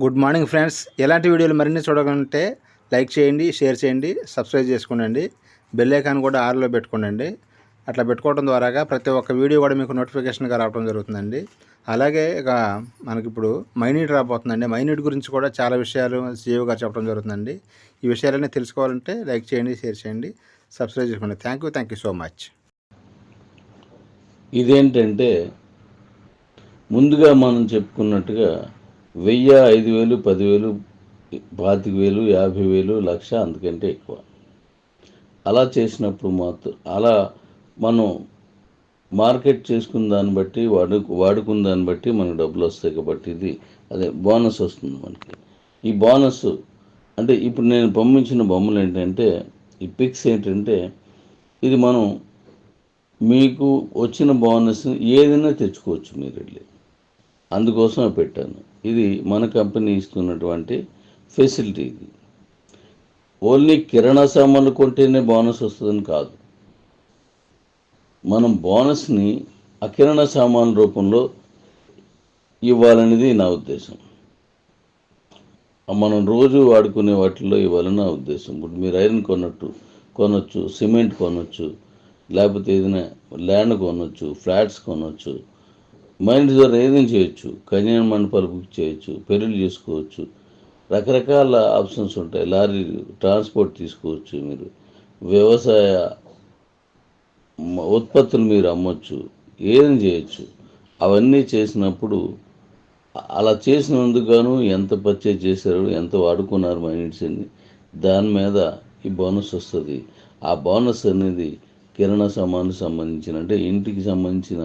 Good morning friends. ఎలాంటి వీడియోలు మరిన్ని చూడాలంటే లైక్ చేయండి, షేర్ చేయండి, సబ్స్క్రైబ్ చేసుకోండి. బెల్ ఐకాన్ కూడా ఆన్లో పెట్టుకోండి. అట్లా పెట్టుకోవడం ద్వారాగా ప్రతి ఒక్క వీడియో కూడా మీకు నోటిఫికేషన్గా రావడం జరుగుతుందండి. అలాగే ఇక మనకిప్పుడు మైనీట్ రాబోతుందండి. మైనీట్ గురించి కూడా చాలా విషయాలు సీఈఓ గారు చెప్పడం జరుగుతుందండి. ఈ విషయాలన్నీ తెలుసుకోవాలంటే లైక్ చేయండి, షేర్ చేయండి, సబ్స్క్రైబ్ చేసుకోండి. Thank you so much. ఇదేంటంటే ముందుగా మనం చెప్పుకున్నట్టుగా 1000, 5000, 10,000, 25,000, 50,000, లక్ష అంతకంటే ఎక్కువ. అలా చేసినప్పుడు మాత్రం అలా మనం మార్కెట్ చేసుకున్న దాన్ని బట్టి వాడుకున్న దాన్ని బట్టి మనకు డబ్బులు వస్తాయి. కాబట్టి ఇది అదే బోనస్ వస్తుంది మనకి. ఈ బోనస్ అంటే ఇప్పుడు నేను పంపించిన బొమ్మలు ఏంటంటే ఈ పిక్స్ ఏంటంటే ఇది మనం మీకు వచ్చిన బోనస్ ఏదైనా తెచ్చుకోవచ్చు మీరు వెళ్ళి. అందుకోసం పెట్టాను. ఇది మన కంపెనీ ఇస్తున్నటువంటి ఫెసిలిటీ. ఇది ఓన్లీ కిరాణా సామాన్లు కొంటేనే బోనస్ వస్తుందని కాదు. మనం బోనస్ని ఆ కిరాణా సామాన్ల రూపంలో ఇవ్వాలనేది నా ఉద్దేశం. మనం రోజు వాడుకునే వాటిల్లో ఇవ్వాలని నా ఉద్దేశం. ఇప్పుడు మీరు ఐరన్ కొనొచ్చు, సిమెంట్ కొనొచ్చు, లేకపోతే ఏదైనా ల్యాండ్ కొనొచ్చు, ఫ్లాట్స్ కొనొచ్చు, మైండ్ ద్వారా ఏదైనా చేయొచ్చు, కళ్యాణ మండపాలు బుక్ చేయొచ్చు, పెళ్ళిళ్ళు చేసుకోవచ్చు, రకరకాల ఆప్షన్స్ ఉంటాయి. లారీ ట్రాన్స్పోర్ట్ తీసుకోవచ్చు, మీరు వ్యవసాయ ఉత్పత్తులు మీరు అమ్మొచ్చు, ఏదైనా చేయొచ్చు. అవన్నీ చేసినప్పుడు అలా చేసినందుకు గాను ఎంత పర్చేజ్ చేశారు, ఎంత వాడుకున్నారు మైండ్స్ అని దాని మీద ఈ బోనస్ వస్తుంది. ఆ బోనస్ అనేది కిరాణా సామాన్లు సంబంధించిన అంటే ఇంటికి సంబంధించిన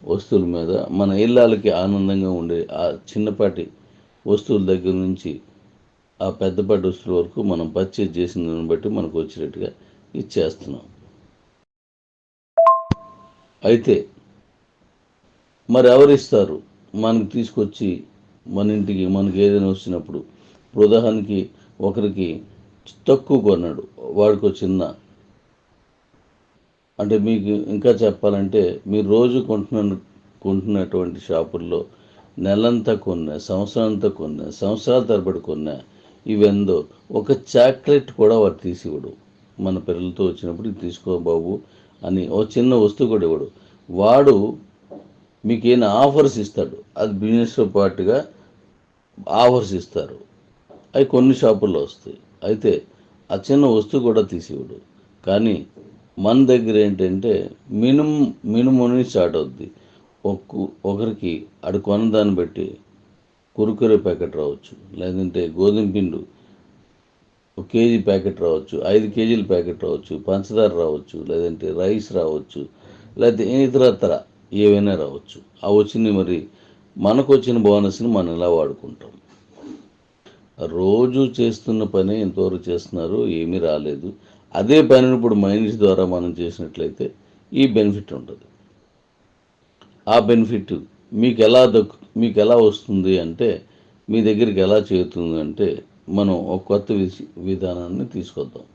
వస్తువుల మీద, మన ఇళ్ళకి ఆనందంగా ఉండే ఆ చిన్నపాటి వస్తువుల దగ్గర నుంచి ఆ పెద్దపాటి వస్తువుల వరకు మనం పర్చేజ్ చేసిన దాన్ని బట్టి మనకు వచ్చేటట్టుగా ఇచ్చేస్తున్నాం. అయితే మరి ఎవరిస్తారు మనకు తీసుకొచ్చి మన ఇంటికి మనకి ఏదైనా వచ్చినప్పుడు? ఉదాహరణకి ఒకరికి తక్కువ కొన్నాడు, వాడికి చిన్న, అంటే మీకు ఇంకా చెప్పాలంటే మీరు రోజు కొంటున్నటువంటి షాపుల్లో నెలంతా కొన్నా, సంవత్సరాంతా కొన్నా, సంవత్సరాల తరబడి కొన్నా, ఇవెందో ఒక చాక్లెట్ కూడా వాడు తీసివ్వడు. మన పిల్లలతో వచ్చినప్పుడు ఇది తీసుకో బాబు అని ఓ చిన్న వస్తువు కూడా ఇవ్వడు. వాడు మీకు ఏమైనా ఆఫర్స్ ఇస్తాడు. అది బిజినెస్తో పాటుగా ఆఫర్స్ ఇస్తారు. అవి కొన్ని షాపుల్లో వస్తాయి. అయితే ఆ చిన్న వస్తువు కూడా తీసివ్వడు. కానీ మన దగ్గర ఏంటంటే మినిమం నుంచి స్టార్ట్ అవుద్ది. ఒకరికి అడు కొనదాన్ని బట్టి కురుకురే ప్యాకెట్ రావచ్చు, లేదంటే గోధుమ పిండి 1 కేజీ ప్యాకెట్ రావచ్చు, 5 కేజీల ప్యాకెట్ రావచ్చు, పంచదార రావచ్చు, లేదంటే రైస్ రావచ్చు, లేకపోతే ఇతరత్ర ఏవైనా రావచ్చు. ఆ వచ్చిన మరి మనకు వచ్చిన బోనస్ని మనం ఎలా వాడుకుంటాం? రోజు చేస్తున్న పని ఎంతవరకు చేస్తున్నారు, ఏమీ రాలేదు. అదే పనిని ఇప్పుడు మైనస్ ద్వారా మనం చేసినట్లయితే ఈ బెనిఫిట్ ఉంటుంది. ఆ బెనిఫిట్ మీకు ఎలా వస్తుంది అంటే, మీ దగ్గరికి ఎలా చేరుతుంది అంటే, మనం ఒక కొత్త విధానాన్ని తీసుకొద్దాం.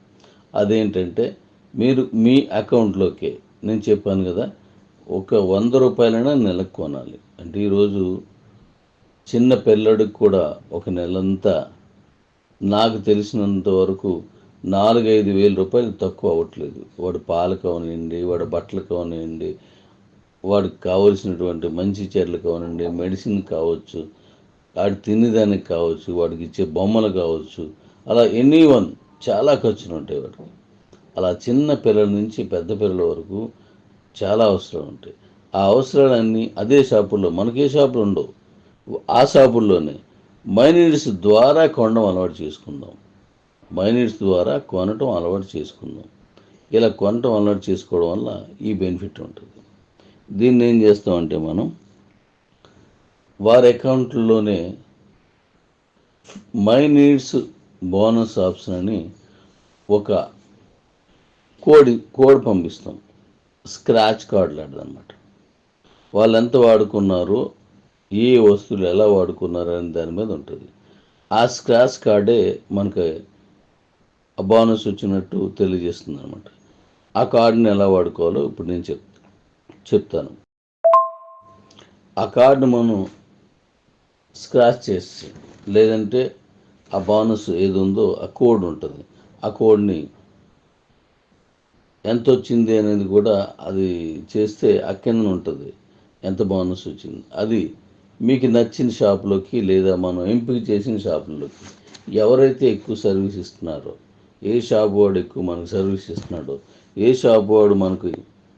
అదేంటంటే మీరు మీ అకౌంట్లోకే, నేను చెప్పాను కదా, ఒక 100 రూపాయలైనా నెలకు కొనాలి. అంటే ఈరోజు చిన్న పిల్లడికి కూడా ఒక నెలంతా నాకు తెలిసినంత వరకు 4-5 వేల రూపాయలు తక్కువ అవ్వట్లేదు. వాడు పాలు కావనివ్వండి, వాడు బట్టలు కావనివ్వండి, వాడికి కావలసినటువంటి మంచి చీరలు కావనండి, మెడిసిన్ కావచ్చు, వాడు తినేదానికి కావచ్చు, వాడికి ఇచ్చే బొమ్మలు కావచ్చు, అలా ఎనీవన్ చాలా ఖర్చులు ఉంటాయి వాడికి. అలా చిన్న పిల్లల నుంచి పెద్ద పిల్లల వరకు చాలా అవసరాలు ఉంటాయి. ఆ అవసరాలన్నీ అదే షాపుల్లో, మనకే షాపులు ఉండవు, ఆ షాపుల్లోనే మైనీడ్స్ ద్వారా కొనడం అలవాటు చేసుకుందాం. మైనీడ్స్ ద్వారా కొనటం అలవాటు చేసుకుందాం. ఇలా కొనటం అలవాటు చేసుకోవడం వల్ల ఈ బెనిఫిట్ ఉంటుంది. దీన్ని ఏం చేస్తామంటే మనం వారి అకౌంట్లోనే మై నీడ్స్ బోనస్ ఆప్షన్ అని ఒక కోడ్ పంపిస్తాం. స్క్రాచ్ కార్డు లాంటిదన్నమాట. వాళ్ళు ఎంత వాడుకున్నారో, ఏ వస్తువులు ఎలా వాడుకున్నారు అనే దాని మీద ఉంటుంది. ఆ స్క్రాచ్ కార్డే మనకి ఆ బోనస్ వచ్చినట్టు తెలియజేస్తుంది అనమాట. ఆ కార్డుని ఎలా వాడుకోవాలో ఇప్పుడు నేను చెప్తాను. ఆ కార్డు మనం స్క్రాచ్ చేసి లేదంటే ఆ బోనస్ ఏది ఉందో ఆ కోడ్ ఉంటుంది. ఆ కోడ్ని ఎంత వచ్చింది అనేది కూడా అది చేస్తే ఆ కింద ఉంటుంది ఎంత బోనస్ వచ్చింది. అది మీకు నచ్చిన షాపులోకి లేదా మనం ఎంపిక చేసిన షాపుల్లోకి ఎవరైతే ఎక్కువ సర్వీస్ ఇస్తున్నారో, ఏ షాపు వాడు ఎక్కువ మనకు సర్వీస్ ఇస్తున్నాడో, ఏ షాపు వాడు మనకు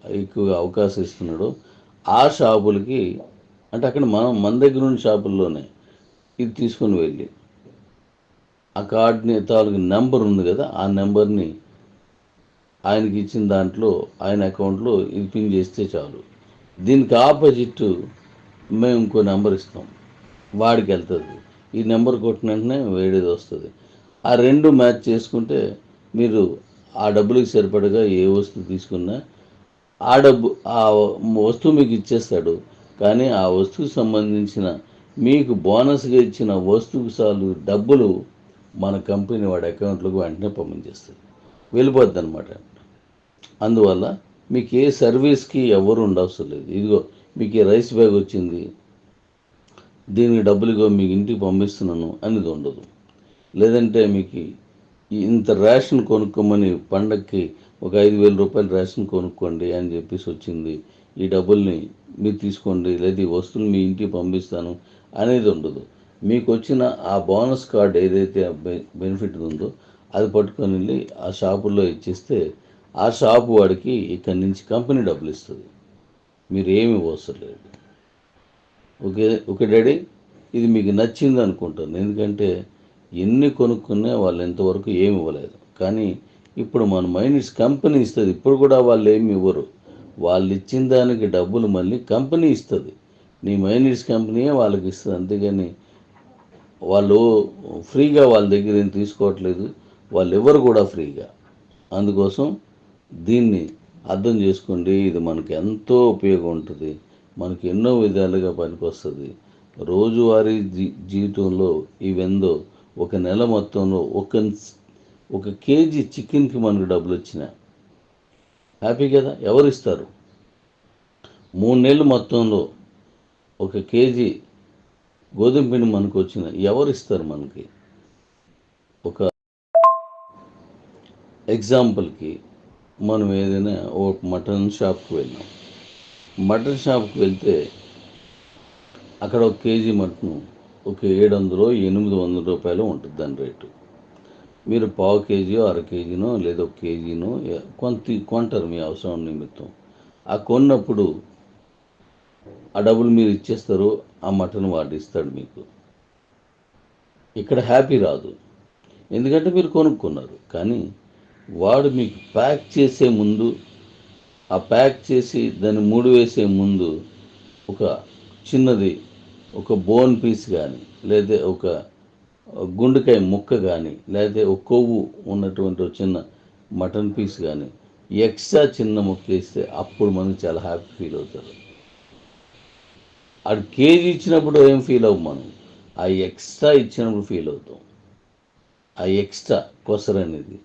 ఎక్కువగా అవకాశం ఇస్తున్నాడో ఆ షాపులకి, అంటే అక్కడ మన దగ్గర ఉన్న షాపుల్లోనే ఇది తీసుకొని వెళ్ళి ఆ కార్డుని తాలూకు నెంబర్ ఉంది కదా, ఆ నెంబర్ని ఆయనకి ఇచ్చిన దాంట్లో ఆయన అకౌంట్లో ఇది పిన్ చేస్తే చాలు. దీనికి ఆపోజిట్ మేము ఇంకో నెంబర్ ఇస్తాం, వాడికి వెళ్తుంది. ఈ నెంబర్ కొట్టిన వెంటనే వేడేది వస్తుంది. ఆ రెండు మ్యాచ్ చేసుకుంటే మీరు ఆ డబ్బులకి సరిపడగా ఏ వస్తువు తీసుకున్నా ఆ డబ్బు ఆ వస్తువు మీకు ఇచ్చేస్తాడు. కానీ ఆ వస్తువుకి సంబంధించిన మీకు బోనస్గా ఇచ్చిన వస్తువుకి సార్లు డబ్బులు మన కంపెనీ వాడి అకౌంట్లోకి వెంటనే పంపించేస్తుంది, వెళ్ళిపోద్ది అనమాట. అందువల్ల మీకు ఏ సర్వీస్కి ఎవరు ఉండవసరం లేదు. ఇదిగో మీకు ఈ రైస్ బ్యాగ్ వచ్చింది, దీనికి డబ్బులుగా మీకు ఇంటికి పంపిస్తున్నాను అనేది ఉండదు. లేదంటే మీకు ఇంత రేషన్ కొనుక్కోమని పండక్కి ఒక 5,000 రూపాయలు రేషన్ కొనుక్కోండి అని చెప్పేసి వచ్చింది, ఈ డబ్బుల్ని మీరు తీసుకోండి లేదా ఈ వస్తువులు మీ ఇంటికి పంపిస్తాను అనేది ఉండదు. మీకు వచ్చిన ఆ బోనస్ కార్డ్ ఏదైతే బెనిఫిట్ ఉందో అది పట్టుకొని వెళ్ళి ఆ షాపుల్లో ఇచ్చేస్తే ఆ షాపు వాడికి ఇక్కడి నుంచి కంపెనీ డబ్బులు ఇస్తుంది, మీరు ఏమి అవసరం లేదు. ఓకే ఓకే డాడీ, ఇది మీకు నచ్చింది అనుకుంటాను. ఎందుకంటే ఎన్ని కొనుక్కున్నా వాళ్ళు ఇంతవరకు ఏమి ఇవ్వలేదు. కానీ ఇప్పుడు మన మైనిట్స్ కంపెనీ ఇస్తుంది. ఇప్పుడు కూడా వాళ్ళు ఏమి ఇవ్వరు, వాళ్ళు ఇచ్చిన దానికి డబ్బులు మళ్ళీ కంపెనీ ఇస్తుంది. నీ మైనిట్స్ కంపెనీయే వాళ్ళకి ఇస్తుంది. అంతేగాని వాళ్ళు ఫ్రీగా వాళ్ళ దగ్గర ఏం తీసుకోవట్లేదు, వాళ్ళు ఎవరు కూడా ఫ్రీగా. అందుకోసం దీన్ని అర్థం చేసుకోండి. ఇది మనకు ఎంతో ఉపయోగం ఉంటుంది, మనకి ఎన్నో విధాలుగా పనికొస్తుంది. రోజువారీ జీవితంలో ఇవెందో ఒక నెల మొత్తంలో ఒక కేజీ చికెన్కి మనకు డబ్బులు వచ్చినా హ్యాపీ కదా. ఎవరు ఇస్తారు? 3 నెలలు మొత్తంలో ఒక కేజీ గోధుమ పిండి మనకు వచ్చిన ఎవరు ఇస్తారు మనకి? ఒక ఎగ్జాంపుల్కి మనం ఏదైనా ఓ మటన్ షాప్కి వెళ్ళాం. మటన్ షాప్కి వెళ్తే అక్కడ ఒక కేజీ మటన్ ఒక 700-800 రూపాయలు ఉంటుంది దాని రేటు. మీరు పావు కేజీయో అర కేజీనో లేదా ఒక కేజీనో కొంటారు మీ అవసరం నిమిత్తం. ఆ కొన్నప్పుడు ఆ డబ్బులు మీరు ఇచ్చేస్తారు, ఆ మటన్ వాడు ఇస్తాడు మీకు. ఇక్కడ హ్యాపీ రాదు, ఎందుకంటే మీరు కొనుక్కున్నారు. కానీ వాడు మీకు ప్యాక్ చేసే ముందు, ఆ ప్యాక్ చేసి దాన్ని మూడు వేసే ముందు ఒక చిన్నది ఒక బోన్ పీస్ కానీ లేదా ఒక గుండెకాయ ముక్క కానీ లేదా ఒక కొవ్వు ఉన్నటువంటి ఒక చిన్న మటన్ పీస్ కానీ ఎక్స్ట్రా చిన్న ముక్క వేస్తే అప్పుడు మనం చాలా హ్యాపీ ఫీల్ అవుతారు. అది కేజీ ఇచ్చినప్పుడు ఏం ఫీల్ అవ్వం మనం, ఆ ఎక్స్ట్రా ఇచ్చినప్పుడు ఫీల్ అవుతాం. ఆ ఎక్స్ట్రా కొసర అనేది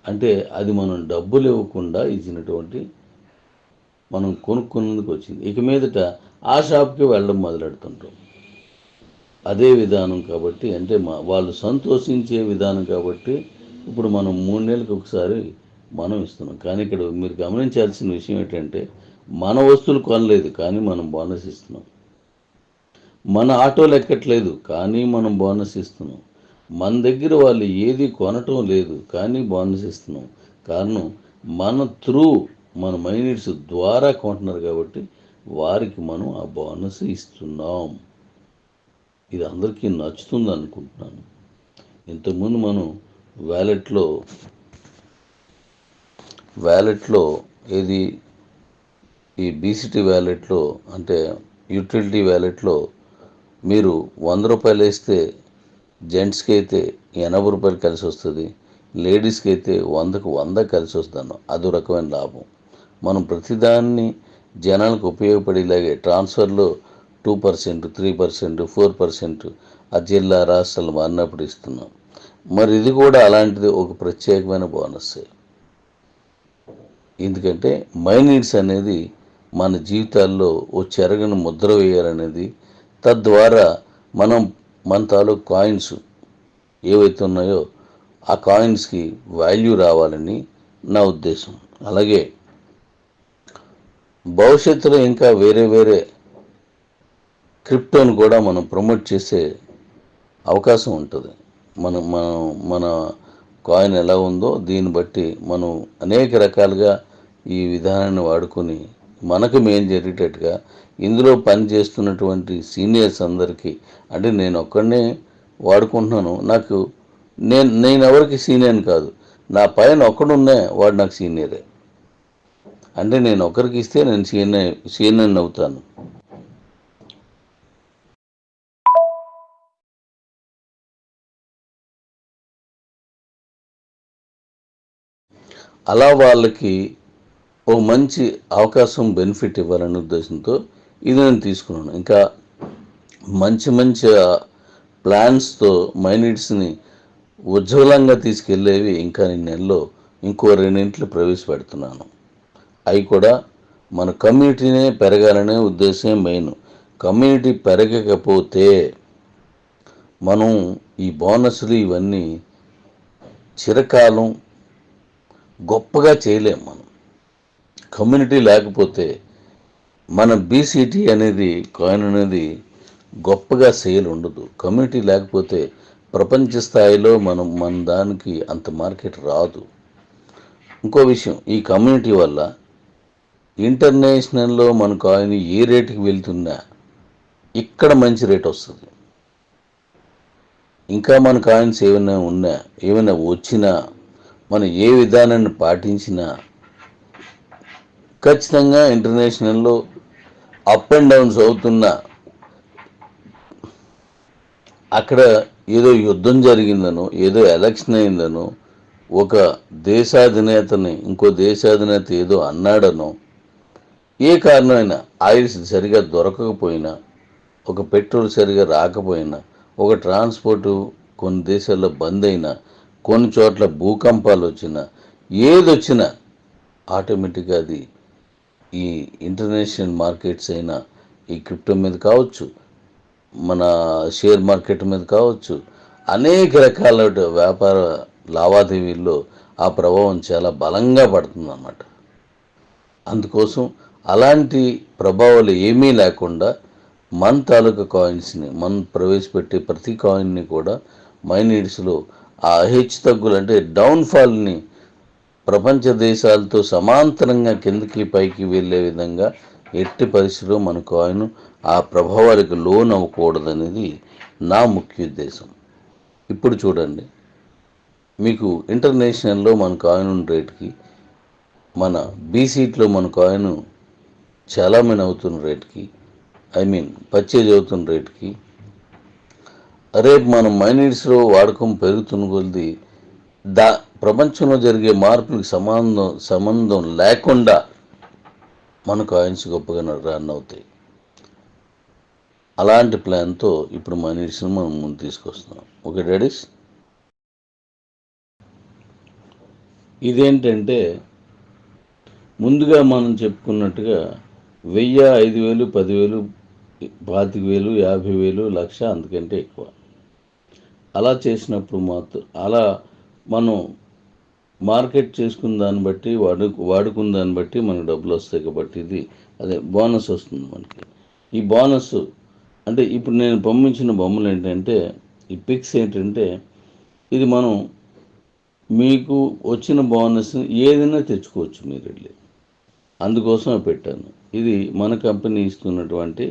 అంటే అది మనం డబ్బులు ఇవ్వకుండా ఇచ్చినటువంటి మనం కొనుక్కున్నందుకు వచ్చింది. ఇక మీదట ఆ షాప్కి వెళ్ళడం మొదలెడుతుంటాం. అదే విధానం కాబట్టి, అంటే వాళ్ళు సంతోషించే విధానం కాబట్టి ఇప్పుడు మనం 3 నెలలకు ఒకసారి మనం ఇస్తున్నాం. కానీ ఇక్కడ మీరు గమనించాల్సిన విషయం ఏంటంటే మన వస్తువులు కొనలేదు కానీ మనం బోనస్ ఇస్తున్నాం. మన ఆటోలు ఎక్కట్లేదు కానీ మనం బోనస్ ఇస్తున్నాం. మన దగ్గర వాళ్ళు ఏది కొనటం లేదు కానీ బోనస్ ఇస్తున్నాం. కారణం మన మైనిట్స్ ద్వారా కొంటున్నారు కాబట్టి వారికి మనం ఆ బోనస్ ఇస్తున్నాం. ఇది అందరికీ నచ్చుతుంది అనుకుంటున్నాను. ఇంతకుముందు మనం వ్యాలెట్లో ఏది ఈ బీసీటీ వ్యాలెట్లో అంటే యూటిలిటీ వ్యాలెట్లో మీరు 100 రూపాయలు వేస్తే జెంట్స్కి అయితే 80 రూపాయలు కలిసి వస్తుంది, లేడీస్కి అయితే 100కు 100 కలిసి వస్తుంది. అదో రకమైన లాభం. మనం ప్రతిదాన్ని జనాలకు ఉపయోగపడేలాగే ట్రాన్స్ఫర్లో 2%, 3%, 4% ఆ జిల్లా రాష్ట్రాలు మారినప్పుడు ఇస్తున్నాం. మరి ఇది కూడా అలాంటిది ఒక ప్రత్యేకమైన బోనస్సే. ఎందుకంటే మైనిట్స్ అనేది మన జీవితాల్లో ఓ చెరగని ముద్ర వేయాలనేది, తద్వారా మనం మన తాలూకు కాయిన్స్ ఏవైతే ఉన్నాయో ఆ కాయిన్స్కి వాల్యూ రావాలని నా ఉద్దేశం. అలాగే భవిష్యత్తులో ఇంకా వేరే వేరే క్రిప్టోను కూడా మనం ప్రమోట్ చేసే అవకాశం ఉంటుంది. మన కాయిన్ ఎలా ఉందో దీన్ని బట్టి మనం అనేక రకాలుగా ఈ విధానాన్ని వాడుకొని మనకు మేలు జరిగేటట్టుగా ఇందులో పని చేస్తున్నటువంటి సీనియర్స్ అందరికీ, అంటే నేను ఒక్కడనే వాడుకుంటున్నాను, నాకు నేను ఎవరికి సీనియర్ కాదు, నా పైన ఒక్కడున్నా వాడు నాకు సీనియరే. అంటే నేను ఒకరికి ఇస్తే నేను సీనియర్ అవుతాను. అలా వాళ్ళకి ఓ మంచి అవకాశం, బెనిఫిట్ ఇవ్వాలనే ఉద్దేశంతో ఇది నేను తీసుకున్నాను. ఇంకా మంచి మంచి ప్లాన్స్తో మైనిట్స్ని ఉజ్వలంగా తీసుకెళ్ళేవి ఇంకా నేను నెలలో ఇంకో 2 ప్రవేశపెడుతున్నాను. అవి కూడా మన కమ్యూనిటీనే పెరగాలనే ఉద్దేశం మెయిన్. కమ్యూనిటీ పెరగకపోతే మనం ఈ బోనస్లు ఇవన్నీ చిరకాలం గొప్పగా చేయలేము. మనం కమ్యూనిటీ లేకపోతే మన బీసీటీ అనేది కాయిన్ అనేది గొప్పగా సేల్ ఉండదు. కమ్యూనిటీ లేకపోతే ప్రపంచ స్థాయిలో మన దానికి అంత మార్కెట్ రాదు. ఇంకో విషయం, ఈ కమ్యూనిటీ వల్ల ఇంటర్నేషనల్లో మన కాయిన్ ఏ రేటుకి వెళ్తున్నా ఇక్కడ మంచి రేట్ వస్తుంది. ఇంకా మన కాయిన్స్ ఏమైనా వచ్చినా మనం ఏ విధానాన్ని పాటించినా ఖచ్చితంగా ఇంటర్నేషనల్లో అప్ అండ్ డౌన్స్ అవుతున్నా, అక్కడ ఏదో యుద్ధం జరిగిందనో, ఏదో ఎలక్షన్ అయిందనో, ఒక దేశాధినేతని ఇంకో దేశాధినేత ఏదో అన్నాడనో, ఏ కారణమైనా ఆయిల్స్ సరిగా దొరకకపోయినా, ఒక పెట్రోల్ సరిగా రాకపోయినా, ఒక ట్రాన్స్పోర్టు కొన్ని దేశాల్లో బంద్ అయినా, కొన్ని చోట్ల భూకంపాలు వచ్చినా, ఏదొచ్చినా ఆటోమేటిక్గా అది ఈ ఇంటర్నేషనల్ మార్కెట్స్ అయినా ఈ క్రిప్టో మీద కావచ్చు, మన షేర్ మార్కెట్ మీద కావచ్చు, అనేక రకాల వ్యాపార లావాదేవీల్లో ఆ ప్రభావం చాలా బలంగా పడుతుందన్నమాట. అందుకోసం అలాంటి ప్రభావాలు ఏమీ లేకుండా మన తాలూకా కాయిన్స్ని మనం ప్రవేశపెట్టే ప్రతి కాయిన్ని కూడా మైనీడ్స్లో ఆ హెచ్చు తగ్గులు అంటే డౌన్ఫాల్ని ప్రపంచ దేశాలతో సమాంతరంగా కిందకి పైకి వెళ్ళే విధంగా ఎట్టి పరిస్థితిలో మన కాయిన్ ఆ ప్రభావాలకు లోన్ అవ్వకూడదనేది నా ముఖ్య ఉద్దేశం. ఇప్పుడు చూడండి, మీకు ఇంటర్నేషనల్లో మన కాయిన్ రేట్కి మన బీసీట్లో మన కాయిన్ చాలామంది అవుతున్న రేట్కి, పర్చేజ్ అవుతున్న రేట్కి, రేపు మనం మైనీడ్స్లో వాడకం పెరుగుతున్న కొద్దీ ప్రపంచంలో జరిగే మార్పులకు సంబంధం లేకుండా మన కాయిన్స్ గొప్పగా రన్ అవుతాయి. అలాంటి ప్లాన్తో ఇప్పుడు మైనీడ్స్ని మనం ముందు తీసుకొస్తున్నాం. ఓకే డాడీస్, ఇదేంటంటే ముందుగా మనం చెప్పుకున్నట్టుగా 1000, 5000, 10,000, 25,000, 50,000, 1,00,000 అంతకంటే ఎక్కువ. అలా చేసినప్పుడు మాత్రం అలా మనం మార్కెట్ చేసుకున్న దాన్ని బట్టి వాడుకున్న దాన్ని బట్టి మనకు డబ్బులు వస్తాయి. కాబట్టి ఇది అదే బోనస్ వస్తుంది మనకి. ఈ బోనస్ అంటే ఇప్పుడు నేను పంపించిన బొమ్మలు ఏంటంటే, ఈ పిక్స్ ఏంటంటే, ఇది మనం మీకు వచ్చిన బోనస్ ఏదైనా తెచ్చుకోవచ్చు మీరు వెళ్ళి, అందుకోసం పెట్టాను. ఇది మన కంపెనీ ఇస్తున్నటువంటి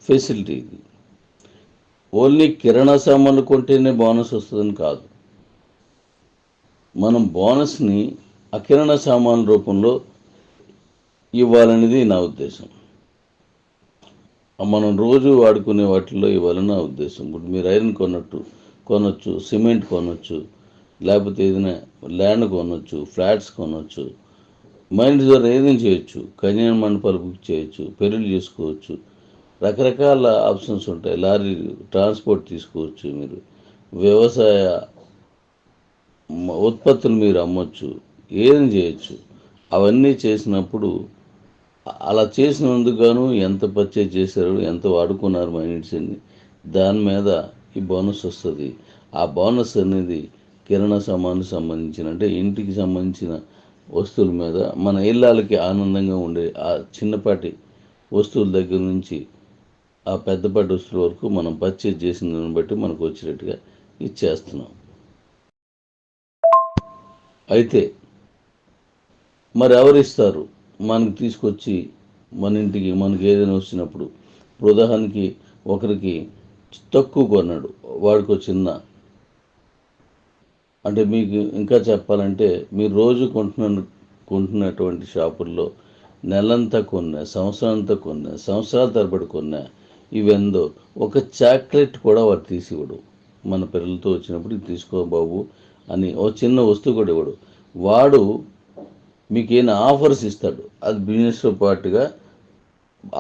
ఫెసిలిటీ. ఇది ఓన్లీ కిరాణా సామాన్లు కొంటేనే బోనస్ వస్తుందని కాదు, మనం బోనస్ని కిరాణా సామాన్ల రూపంలో ఇవ్వాలనేది నా ఉద్దేశం. మనం రోజు వాడుకునే వాటిల్లో ఇవ్వాలని నా ఉద్దేశం. ఇప్పుడు మీరు ఐరన్ కొనొచ్చు, సిమెంట్ కొనొచ్చు, లేకపోతే ఏదైనా ల్యాండ్ కొనొచ్చు, ఫ్లాట్స్ కొనొచ్చు, మైండ్ ద్వారా ఏదైనా చేయొచ్చు, కళ్యాణ మండపాలు బుక్ చేయొచ్చు, పెళ్ళిళ్ళు చేసుకోవచ్చు, రకరకాల ఆప్షన్స్ ఉంటాయి. లారీ ట్రాన్స్పోర్ట్ తీసుకోవచ్చు, మీరు వ్యవసాయ ఉత్పత్తులు మీరు అమ్మొచ్చు, ఏదైనా చేయొచ్చు. అవన్నీ చేసినప్పుడు అలా చేసినందుకు గాను ఎంత పర్చేజ్ చేశారు, ఎంత వాడుకున్నారు మైనిట్స్ని, దాని మీద ఈ బోనస్ వస్తుంది. ఆ బోనస్ అనేది కిరాణా సామాను సంబంధించిన, అంటే ఇంటికి సంబంధించిన వస్తువుల మీద, మన ఇళ్ళకి ఆనందంగా ఉండే ఆ చిన్నపాటి వస్తువుల దగ్గర నుంచి ఆ పెద్దపాటి వస్తువుల వరకు మనం పర్చేజ్ చేసిన దాన్ని బట్టి మనకు వచ్చేటట్టుగా ఇచ్చేస్తున్నాం. అయితే మరి ఎవరిస్తారు? మనకు తీసుకొచ్చి మన ఇంటికి మనకి ఏదైనా వచ్చినప్పుడు, ఇప్పుడు ఉదాహరణకి ఒకరికి తక్కువ కొన్నాడు, వాడికి చిన్న, అంటే మీకు ఇంకా చెప్పాలంటే మీరు రోజు కొంటున్నటువంటి షాపుల్లో నెలంతా కొన్నా, సంవత్సరాంతా కొన్నా, సంవత్సరాల తరబడి కొన్నా, ఇవెందో ఒక చాక్లెట్ కూడా వాడు తీసివ్వడు. మన పిల్లలతో వచ్చినప్పుడు ఇది తీసుకో బాబు అని ఓ చిన్న వస్తువు కూడా ఇవ్వడు. వాడు మీకు ఏమైనా ఆఫర్స్ ఇస్తాడు. అది బిజినెస్తో పాటుగా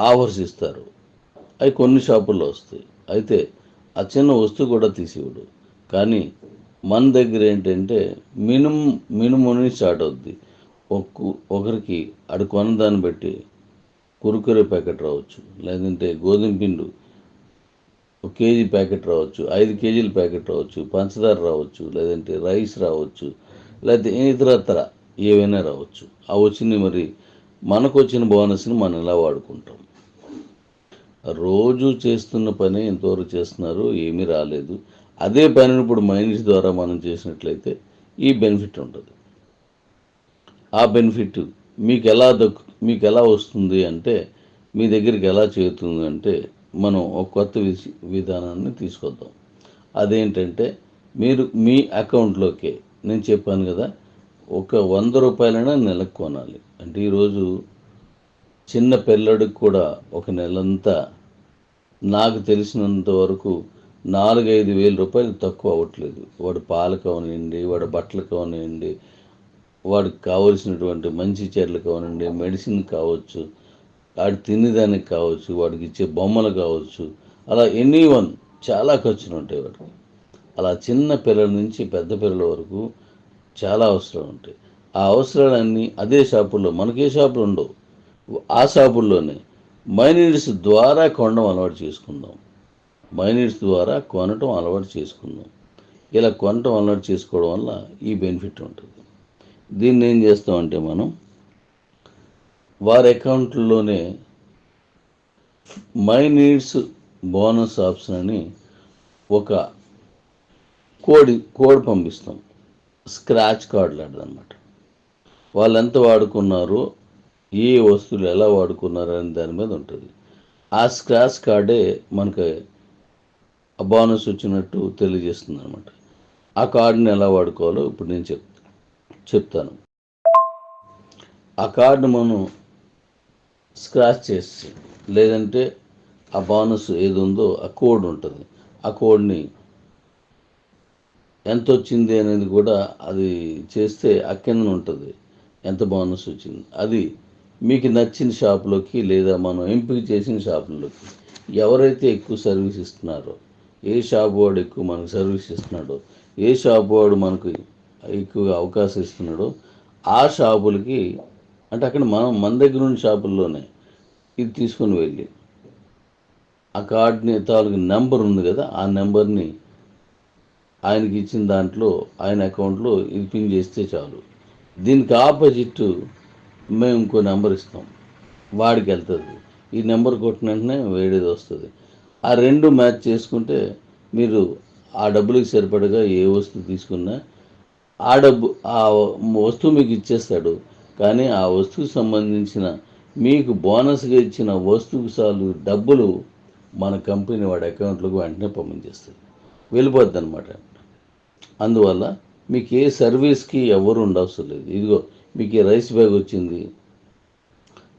ఆఫర్స్ ఇస్తారు. అవి కొన్ని షాపుల్లో వస్తాయి. అయితే ఆ చిన్న వస్తువు కూడా తీసివ్వడు. కానీ మన దగ్గర ఏంటంటే మినిమం నుంచి స్టార్ట్ అవుద్ది. ఒకరికి అడు కొన్న దాన్ని బట్టి కురుకురే ప్యాకెట్ రావచ్చు, లేదంటే గోధుమ పిండి 1 కేజీ ప్యాకెట్ రావచ్చు, 5 కేజీల ప్యాకెట్ రావచ్చు, పంచదార రావచ్చు, లేదంటే రైస్ రావచ్చు, లేకపోతే ఇతరత్ర ఏవైనా రావచ్చు. ఆ వచ్చింది మరి మనకు వచ్చిన బోనస్ని మనం ఎలా వాడుకుంటాం? రోజు చేస్తున్న పని ఎంతవరకు చేస్తున్నారు, ఏమీ రాలేదు. అదే పనిని ఇప్పుడు మైనస్ ద్వారా మనం చేసినట్లయితే ఈ బెనిఫిట్ ఉంటుంది. ఆ బెనిఫిట్ మీకు ఎలా వస్తుంది అంటే, మీ దగ్గరికి ఎలా చేరుతుంది అంటే, మనం ఒక కొత్త విధానాన్ని తీసుకొద్దాం. అదేంటంటే, మీరు మీ అకౌంట్లోకే, నేను చెప్పాను కదా, ఒక 100 రూపాయలైనా నెలకు కొనాలి. అంటే ఈరోజు చిన్న పిల్లడికి కూడా ఒక నెలంతా నాకు తెలిసినంత వరకు 4-5 వేల రూపాయలు తక్కువ అవ్వట్లేదు. వాడు పాలకు అవనివ్వండి, వాడి బట్టలకు అవనివ్వండి, వాడికి కావలసినటువంటి మంచి చీరలు కావనండి, మెడిసిన్ కావచ్చు, వాడు తినేదానికి కావచ్చు, వాడికి ఇచ్చే బొమ్మలు కావచ్చు, అలా ఎనీవన్ చాలా ఖర్చులు ఉంటాయి వాడికి. అలా చిన్న పిల్లల నుంచి పెద్ద పిల్లల వరకు చాలా అవసరాలు ఉంటాయి. ఆ అవసరాలన్నీ అదే షాపుల్లో, మనకే షాపులు ఉండవు, ఆ షాపుల్లోనే మైనీడ్స్ ద్వారా కొనడం అలవాటు చేసుకుందాం. మైనీడ్స్ ద్వారా కొనటం అలవాటు చేసుకుందాం. ఇలా కొనటం అలవాటు చేసుకోవడం వల్ల ఈ బెనిఫిట్ ఉంటుంది. దీన్ని ఏం చేస్తామంటే, మనం వారి అకౌంట్లోనే మై నీడ్స్ బోనస్ ఆప్షన్ అని ఒక కోడ్ పంపిస్తాం. స్క్రాచ్ కార్డు లాంటిదన్నమాట. వాళ్ళు ఎంత వాడుకున్నారో, ఏ వస్తువులు ఎలా వాడుకున్నారు అనే దాని మీద ఉంటుంది. ఆ స్క్రాచ్ కార్డే మనకి ఆ బోనస్ వచ్చినట్టు తెలియజేస్తుంది అనమాట. ఆ కార్డుని ఎలా వాడుకోవాలో ఇప్పుడు నేను చెప్తాను. ఆ కార్డును మనం స్క్రాచ్ చేసి, లేదంటే ఆ బోనస్ ఏది ఉందో ఆ కోడ్ ఉంటుంది. ఆ కోడ్ని ఎంత వచ్చింది అనేది కూడా అది చేస్తే ఆ కింద ఉంటుంది ఎంత బోనస్ వచ్చింది. అది మీకు నచ్చిన షాపులోకి, లేదా మనం ఎంపిక చేసిన షాపుల్లోకి, ఎవరైతే ఎక్కువ సర్వీస్ ఇస్తున్నారో, ఏ షాపు వాడు ఎక్కువ మనకు సర్వీస్ ఇస్తున్నాడో, ఏ షాపు వాడు మనకు ఎక్కువగా అవకాశం ఇస్తున్నాడో ఆ షాపులకి, అంటే అక్కడ మన దగ్గర ఉన్న షాపుల్లోనే ఇది తీసుకొని వెళ్ళి ఆ కార్డుని తాలూకు నెంబర్ ఉంది కదా, ఆ నెంబర్ని ఆయనకి ఇచ్చిన దాంట్లో ఆయన అకౌంట్లో ఇది పిన్ చేస్తే చాలు. దీనికి ఆపోజిట్ మేము ఇంకో నెంబర్ ఇస్తాం, వాడికి వెళ్తుంది. ఈ నెంబర్ కొట్టిన వెంటనే వేడేది వస్తుంది. ఆ రెండు మ్యాచ్ చేసుకుంటే మీరు ఆ డబ్బులకి సరిపడగా ఏ వస్తువు తీసుకున్నా ఆ వస్తువు మీకు ఇచ్చేస్తాడు. కానీ ఆ వస్తువుకి సంబంధించిన మీకు బోనస్గా ఇచ్చిన వస్తువుకి చాలు డబ్బులు మన కంపెనీ వాడి అకౌంట్లోకి వెంటనే పంపించేస్తుంది, వెళ్ళిపోద్ది అనమాట. అందువల్ల మీకు ఏ సర్వీస్కి ఎవరు ఉండవసరం లేదు. ఇదిగో మీకు ఈ రైస్ బ్యాగ్ వచ్చింది,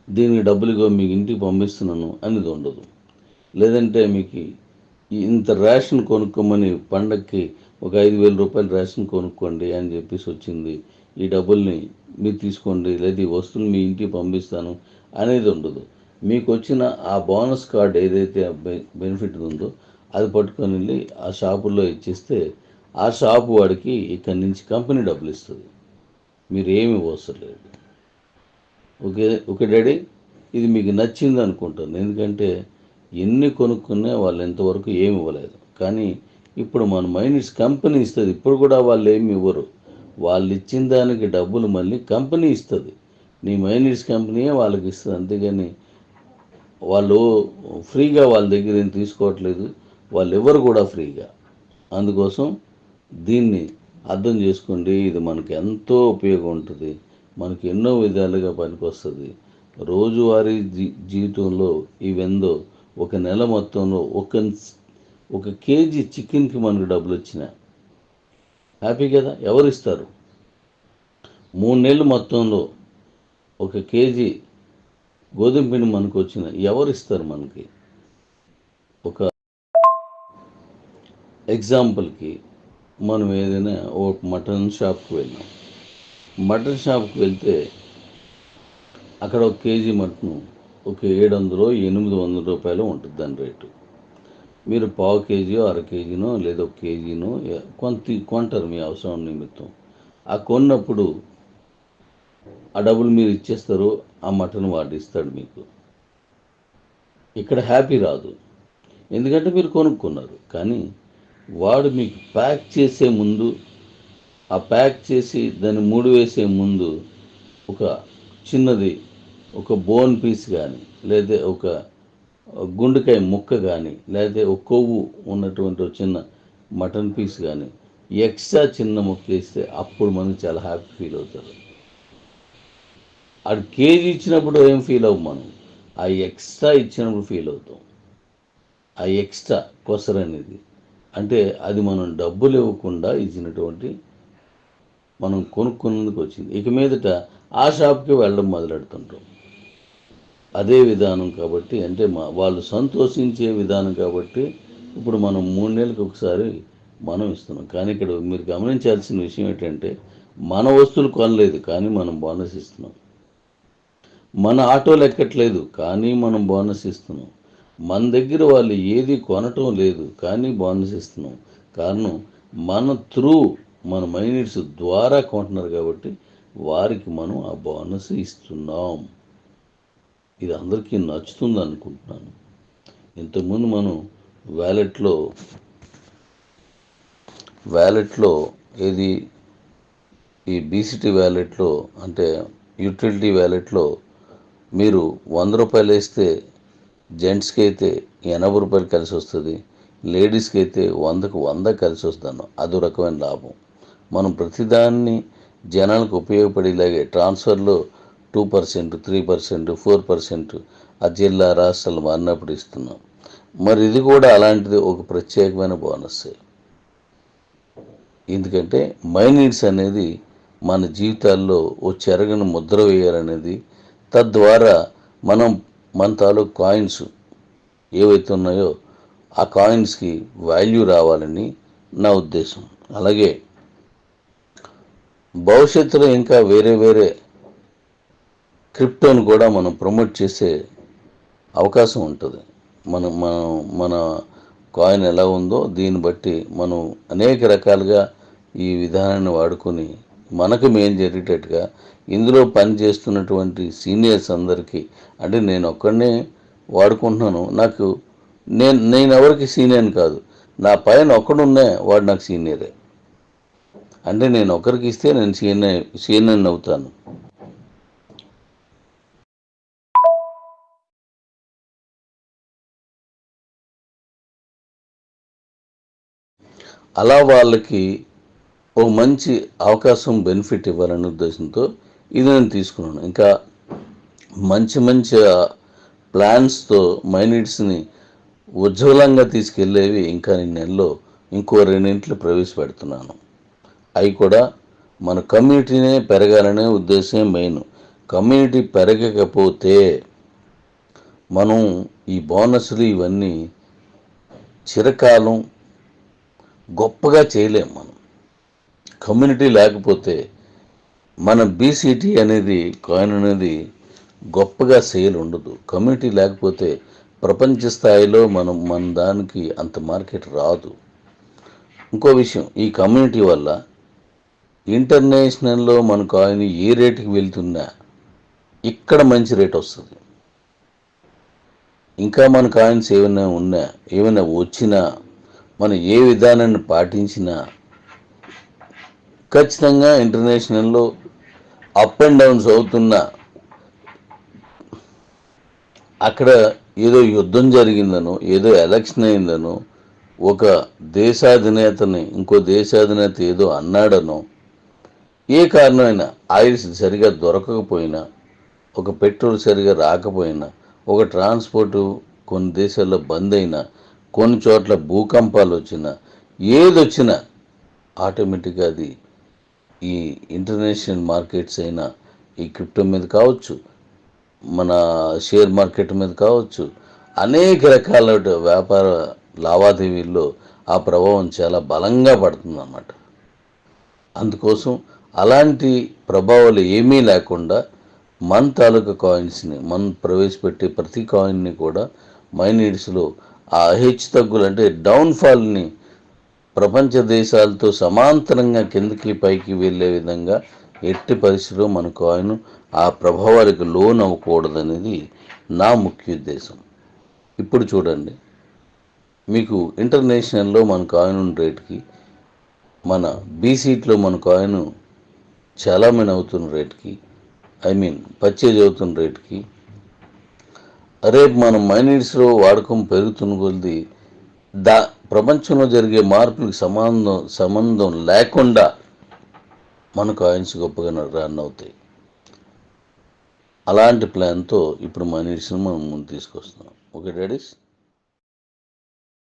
దీనికి డబ్బులుగా మీకు ఇంటికి పంపిస్తున్నాను అనేది ఉండదు. లేదంటే మీకు ఇంత రేషన్ కొనుక్కోమని, పండగకి ఒక 5,000 రూపాయలు రేషన్ కొనుక్కోండి అని చెప్పేసి వచ్చింది, ఈ డబ్బుల్ని మీరు తీసుకోండి, లేదా ఈ వస్తువులు మీ ఇంటికి పంపిస్తాను అనేది ఉండదు. మీకు వచ్చిన ఆ బోనస్ కార్డు ఏదైతే బెనిఫిట్ ఉందో అది పట్టుకొని వెళ్ళి ఆ షాపుల్లో ఇచ్చేస్తే ఆ షాపు వాడికి ఇక్కడి నుంచి కంపెనీ డబ్బులు ఇస్తుంది, మీరు ఏమి అవసరం లేదు. ఓకే డాడీ, ఇది మీకు నచ్చింది అనుకుంటాను. ఎందుకంటే ఎన్ని కొనుక్కున్నా వాళ్ళు ఎంతవరకు ఏమి ఇవ్వలేదు. కానీ ఇప్పుడు మన మైనిట్స్ కంపెనీ ఇస్తుంది. ఇప్పుడు కూడా వాళ్ళు ఏమి ఇవ్వరు, వాళ్ళు ఇచ్చిన దానికి డబ్బులు మళ్ళీ కంపెనీ ఇస్తుంది. నీ మైనిట్స్ కంపెనీయే వాళ్ళకి ఇస్తుంది. అంతేగాని వాళ్ళు ఫ్రీగా వాళ్ళ దగ్గర ఏం తీసుకోవట్లేదు, వాళ్ళు ఎవరు కూడా ఫ్రీగా. అందుకోసం దీన్ని అర్థం చేసుకోండి. ఇది మనకి ఎంతో ఉపయోగం ఉంటుంది, మనకి ఎన్నో విధాలుగా పనికొస్తుంది. రోజువారీ జీవితంలో ఇవెందో ఒక నెల మొత్తంలో ఒక కేజీ చికెన్కి మనకు డబ్బులు వచ్చినా హ్యాపీ కదా. ఎవరు ఇస్తారు? 3 నెలలు మొత్తంలో ఒక కేజీ గోధుమ పిండి మనకు వచ్చిన ఎవరు ఇస్తారు మనకి? ఒక ఎగ్జాంపుల్కి మనం ఏదైనా ఓ మటన్ షాప్కి వెళ్ళాం. మటన్ షాప్కి వెళ్తే అక్కడ ఒక కేజీ మటన్ ఒక 700-800 రూపాయలు ఉంటుంది దాని రేటు. మీరు పావు కేజీ, అర కేజీనో లేదా ఒక కేజీనో కొంటారు మీ అవసరం నిమిత్తం. ఆ కొన్నప్పుడు ఆ డబ్బులు మీరు ఇచ్చేస్తారు, ఆ మటన్ వాడు ఇస్తాడు మీకు. ఇక్కడ హ్యాపీ రాదు, ఎందుకంటే మీరు కొనుక్కున్నారు. కానీ వాడు మీకు ప్యాక్ చేసే ముందు, ఆ ప్యాక్ చేసి దాన్ని మూడు వేసే ముందు ఒక చిన్నది, ఒక బోన్ పీస్ కానీ, లేదా ఒక గుండెకాయ ముక్క కానీ, లేదా ఒక కొవ్వు ఉన్నటువంటి ఒక చిన్న మటన్ పీస్ కానీ ఎక్స్ట్రా చిన్న ముక్క వేస్తే అప్పుడు మనకు చాలా హ్యాపీ ఫీల్ అవుతారు. అది కేజీ ఇచ్చినప్పుడు ఏం ఫీల్ అవ్వం మనం, ఆ ఎక్స్ట్రా ఇచ్చినప్పుడు ఫీల్ అవుతాం. ఆ ఎక్స్ట్రా కొసర అనేది అంటే అది మనం డబ్బులు ఇవ్వకుండా ఇచ్చినటువంటి మనం కొనుక్కున్నందుకు వచ్చింది. ఇక మీదట ఆ షాప్కి వెళ్ళడం మొదలెడుతుంటాం. అదే విధానం కాబట్టి, అంటే వాళ్ళు సంతోషించే విధానం కాబట్టి ఇప్పుడు మనం 3 నెలలకు ఒకసారి మనం ఇస్తున్నాం. కానీ ఇక్కడ మీరు గమనించాల్సిన విషయం ఏంటంటే, మన వస్తువులు కొనలేదు కానీ మనం బోనస్ ఇస్తున్నాం. మన ఆటోలు ఎక్కట్లేదు కానీ మనం బోనస్ ఇస్తున్నాం. మన దగ్గర వాళ్ళు ఏది కొనటం లేదు కానీ బోనస్ ఇస్తున్నాం. కారణం మన మైనిట్స్ ద్వారా కొంటున్నారు కాబట్టి వారికి మనం ఆ బోనస్ ఇస్తున్నాం. ఇది అందరికీ నచ్చుతుంది అనుకుంటున్నాను. ఇంతకుముందు మనం వ్యాలెట్లో ఏది ఈ బీసీటీ వ్యాలెట్లో అంటే యూటిలిటీ వ్యాలెట్లో మీరు 100 రూపాయలు వేస్తే జెంట్స్కి అయితే 80 రూపాయలు కలిసి వస్తుంది, లేడీస్కి అయితే 100కు 100 కలిసి వస్తుంది. అదో రకమైన లాభం. మనం ప్రతిదాన్ని జనాలకు ఉపయోగపడేలాగే ట్రాన్స్ఫర్లో 2%, 3%, 4% ఆ జిల్లా రాష్ట్రాలు మారినప్పుడు ఇస్తున్నాం. మరి ఇది కూడా అలాంటిది, ఒక ప్రత్యేకమైన బోనస్సే. ఎందుకంటే మైనిట్స్ అనేది మన జీవితాల్లో ఓ చెరగని ముద్ర వేయాలనేది, తద్వారా మన తాలూకు కాయిన్స్ ఏవైతే ఉన్నాయో ఆ కాయిన్స్కి వాల్యూ రావాలని నా ఉద్దేశం. అలాగే భవిష్యత్తులో ఇంకా వేరే క్రిప్టోను కూడా మనం ప్రమోట్ చేసే అవకాశం ఉంటుంది. మన కాయిన్ ఎలా ఉందో దీన్ని బట్టి మనం అనేక రకాలుగా ఈ విధానాన్ని వాడుకొని మనకు మేలు జరిగేటట్టుగా ఇందులో పనిచేస్తున్నటువంటి సీనియర్స్ అందరికీ, అంటే నేను ఒక్కడనే వాడుకుంటున్నాను, నేను ఎవరికి సీనియర్ని కాదు, నా పైన ఒక్కడున్నా వాడు నాకు సీనియరే. అంటే నేను ఒకరికి ఇస్తే నేను సీనియర్ని అవుతాను. అలా వాళ్ళకి ఒక మంచి అవకాశం, బెనిఫిట్ ఇవ్వాలనే ఉద్దేశంతో ఇది నేను తీసుకున్నాను. ఇంకా మంచి ప్లాన్స్తో మైనిట్స్ని ఉజ్వలంగా తీసుకెళ్ళేవి ఇంకా ఈ నెలలో ఇంకో 2 ప్రవేశపెడుతున్నాను. అవి కూడా మన కమ్యూనిటీనే పెరగాలనే ఉద్దేశం మెయిన్. కమ్యూనిటీ పెరగకపోతే మనం ఈ బోనస్లు ఇవన్నీ చిరకాలం గొప్పగా చేయలేం. మనం కమ్యూనిటీ లేకపోతే మన బీసీటీ అనేది కాయిన్ అనేది గొప్పగా సేల్ ఉండదు. కమ్యూనిటీ లేకపోతే ప్రపంచ స్థాయిలో మన దానికి అంత మార్కెట్ రాదు. ఇంకో విషయం, ఈ కమ్యూనిటీ వల్ల ఇంటర్నేషనల్లో మన కాయిన్ ఏ రేటుకి వెళ్తున్నా ఇక్కడ మంచి రేట్ వస్తుంది. ఇంకా మన కాయిన్స్ ఏమైనా వచ్చినా మనం ఏ విధానాన్ని పాటించినా ఖచ్చితంగా ఇంటర్నేషనల్లో అప్ అండ్ డౌన్స్ అవుతున్న అక్కడ ఏదో యుద్ధం జరిగిందనో ఏదో ఎలక్షన్ అయిందనో ఒక దేశాధినేతని ఇంకో దేశాధినేత ఏదో అన్నాడనో ఏ కారణమైనా ఆయిల్స్ సరిగా దొరకకపోయినా ఒక పెట్రోల్ సరిగా రాకపోయినా ఒక ట్రాన్స్పోర్టు కొన్ని దేశాల్లో బంద్ అయినా కొన్ని చోట్ల భూకంపాలు వచ్చినా ఏదొచ్చినా ఆటోమేటిక్గా అది ఈ ఇంటర్నేషనల్ మార్కెట్స్ అయినా ఈ క్రిప్టో మీద కావచ్చు, మన షేర్ మార్కెట్ మీద కావచ్చు, అనేక రకాల వ్యాపార లావాదేవీల్లో ఆ ప్రభావం చాలా బలంగా పడుతుందన్నమాట. అందుకోసం అలాంటి ప్రభావాలు ఏమీ లేకుండా మన తాలూకా కాయిన్స్ని మనం ప్రవేశపెట్టే ప్రతి కాయిన్ని కూడా మైనీడ్స్లో ఆ హెచ్చు తగ్గులు అంటే డౌన్ఫాల్ని ప్రపంచ దేశాలతో సమాంతరంగా కిందకి పైకి వెళ్ళే విధంగా ఎట్టి పరిస్థితిలో మన కాయిన్ ఆ ప్రభావాలకు లోన్ అవ్వకూడదనేది నా ముఖ్య ఉద్దేశం. ఇప్పుడు చూడండి, మీకు ఇంటర్నేషనల్లో మన కాయిన్ ఉన్న రేట్కి మన బీసీట్లో మన కాయిన్ చాలామణి అవుతున్న రేట్కి పర్చేజ్ అవుతున్న రేట్కి రేపు మనం మైనీడ్స్లో వాడకం పెరుగుతున్న కొద్ది ప్రపంచంలో జరిగే మార్పులకు సంబంధం లేకుండా మన కాయిన్స్ గొప్పగా రన్ అవుతాయి. అలాంటి ప్లాన్తో ఇప్పుడు మైనీడ్స్ని మనం ముందు తీసుకొస్తున్నాం. Okay daddy's.